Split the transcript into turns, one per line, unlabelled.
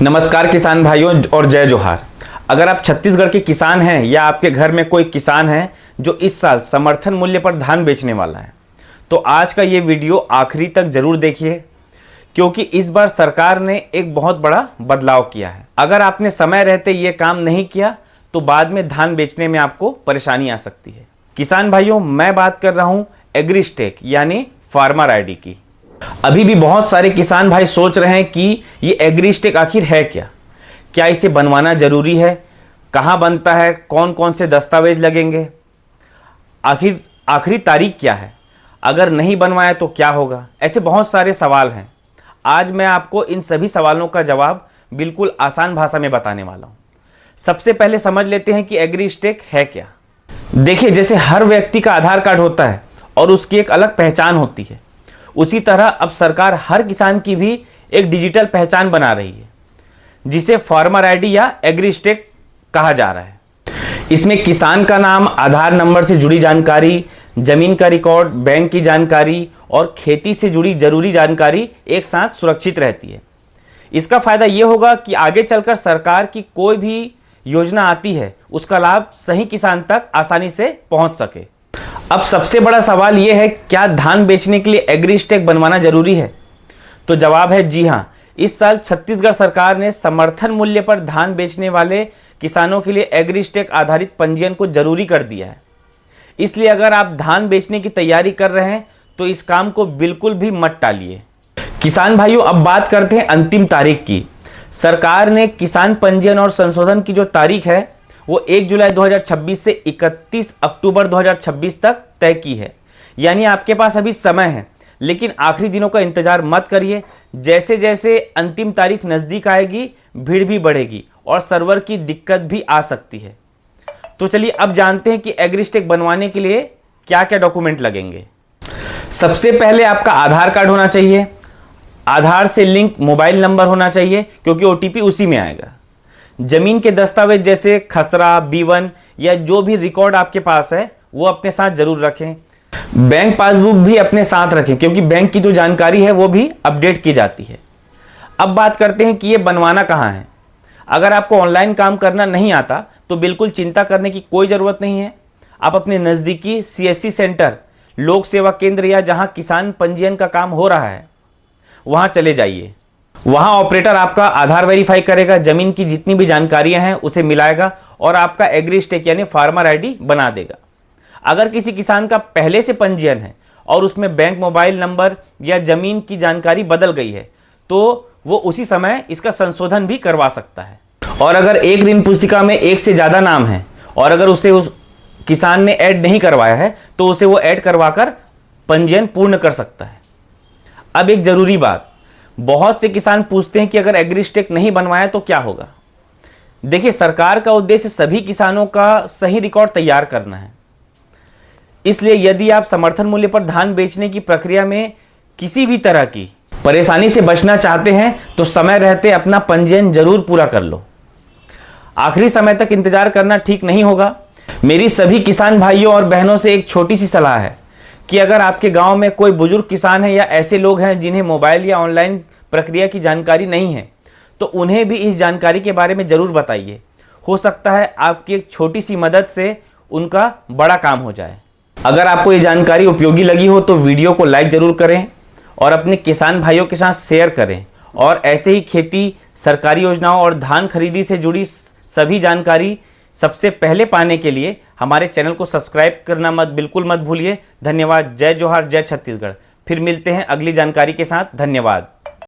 नमस्कार किसान भाइयों और जय जोहार। अगर आप छत्तीसगढ़ के किसान हैं या आपके घर में कोई किसान है जो इस साल समर्थन मूल्य पर धान बेचने वाला है, तो आज का ये वीडियो आखिरी तक जरूर देखिए, क्योंकि इस बार सरकार ने एक बहुत बड़ा बदलाव किया है। अगर आपने समय रहते ये काम नहीं किया तो बाद में धान बेचने में आपको परेशानी आ सकती है। किसान भाइयों, मैं बात कर रहा हूं एग्रीस्टेक यानी फार्मर आईडी की। अभी भी बहुत सारे किसान भाई सोच रहे हैं कि ये एग्रीस्टेक आखिर है क्या इसे बनवाना जरूरी है, कहाँ बनता है, कौन कौन से दस्तावेज लगेंगे, आखिरी तारीख क्या है, अगर नहीं बनवाया तो क्या होगा। ऐसे बहुत सारे सवाल हैं। आज मैं आपको इन सभी सवालों का जवाब बिल्कुल आसान भाषा में बताने वाला हूँ। सबसे पहले समझ लेते हैं कि एग्रीस्टेक है क्या। देखिए, जैसे हर व्यक्ति का आधार कार्ड होता है और उसकी एक अलग पहचान होती है, उसी तरह अब सरकार हर किसान की भी एक डिजिटल पहचान बना रही है, जिसे फार्मर आईडी या एग्रीस्टेक कहा जा रहा है। इसमें किसान का नाम, आधार नंबर से जुड़ी जानकारी, जमीन का रिकॉर्ड, बैंक की जानकारी और खेती से जुड़ी जरूरी जानकारी एक साथ सुरक्षित रहती है। इसका फायदा यह होगा कि आगे चलकर सरकार की कोई भी योजना आती है, उसका लाभ सही किसान तक आसानी से पहुंच सके। अब सबसे बड़ा सवाल यह है, क्या धान बेचने के लिए एग्रीस्टेक बनवाना जरूरी है? तो जवाब है जी हां। इस साल छत्तीसगढ़ सरकार ने समर्थन मूल्य पर धान बेचने वाले किसानों के लिए एग्रीस्टेक आधारित पंजीयन को जरूरी कर दिया है। इसलिए अगर आप धान बेचने की तैयारी कर रहे हैं तो इस काम को बिल्कुल भी मत टालिए। किसान भाइयों, अब बात करते हैं अंतिम तारीख की। सरकार ने किसान पंजीयन और संशोधन की जो तारीख है वो 1 जुलाई 2026 से 31 अक्टूबर 2026 तक तय की है। यानी आपके पास अभी समय है, लेकिन आखिरी दिनों का इंतजार मत करिए। जैसे जैसे अंतिम तारीख नज़दीक आएगी, भीड़ भी बढ़ेगी और सर्वर की दिक्कत भी आ सकती है। तो चलिए अब जानते हैं कि एग्रीस्टेक बनवाने के लिए क्या क्या डॉक्यूमेंट लगेंगे। सबसे पहले आपका आधार कार्ड होना चाहिए। आधार से लिंक मोबाइल नंबर होना चाहिए, क्योंकि ओटीपी उसी में आएगा। जमीन के दस्तावेज जैसे खसरा, B1 या जो भी रिकॉर्ड आपके पास है वो अपने साथ जरूर रखें। बैंक पासबुक भी अपने साथ रखें, क्योंकि बैंक की जो जानकारी है वो भी अपडेट की जाती है। अब बात करते हैं कि ये बनवाना कहाँ है। अगर आपको ऑनलाइन काम करना नहीं आता तो बिल्कुल चिंता करने की कोई ज़रूरत नहीं है। आप अपने नज़दीकी CSC सेंटर, लोक सेवा केंद्र या जहाँ किसान पंजीयन का काम हो रहा है वहाँ चले जाइए। वहाँ ऑपरेटर आपका आधार वेरीफाई करेगा, जमीन की जितनी भी जानकारियाँ हैं उसे मिलाएगा और आपका एग्रीस्टेक यानी फार्मर आईडी बना देगा। अगर किसी किसान का पहले से पंजीयन है और उसमें बैंक मोबाइल नंबर या जमीन की जानकारी बदल गई है तो वो उसी समय इसका संशोधन भी करवा सकता है। और अगर एक ऋण पुस्तिका में एक से ज़्यादा नाम है और अगर उसे उस किसान ने ऐड नहीं करवाया है तो उसे वो ऐड करवाकर पंजीयन पूर्ण कर सकता है। अब एक ज़रूरी बात, बहुत से किसान पूछते हैं कि अगर एग्रीस्टेक नहीं बनवाया तो क्या होगा। देखिए, सरकार का उद्देश्य सभी किसानों का सही रिकॉर्ड तैयार करना है। इसलिए यदि आप समर्थन मूल्य पर धान बेचने की प्रक्रिया में किसी भी तरह की परेशानी से बचना चाहते हैं तो समय रहते अपना पंजीयन जरूर पूरा कर लो। आखिरी समय तक इंतजार करना ठीक नहीं होगा। मेरी सभी किसान भाइयों और बहनों से एक छोटी सी सलाह है कि अगर आपके गांव में कोई बुजुर्ग किसान है या ऐसे लोग हैं जिन्हें मोबाइल या ऑनलाइन प्रक्रिया की जानकारी नहीं है, तो उन्हें भी इस जानकारी के बारे में ज़रूर बताइए। हो सकता है आपकी एक छोटी सी मदद से उनका बड़ा काम हो जाए। अगर आपको ये जानकारी उपयोगी लगी हो तो वीडियो को लाइक ज़रूर करें और अपने किसान भाइयों के साथ शेयर करें। और ऐसे ही खेती, सरकारी योजनाओं और धान खरीदी से जुड़ी सभी जानकारी सबसे पहले पाने के लिए हमारे चैनल को सब्सक्राइब करना बिल्कुल मत भूलिए। धन्यवाद। जय जोहार, जय छत्तीसगढ़। फिर मिलते हैं अगली जानकारी के साथ। धन्यवाद।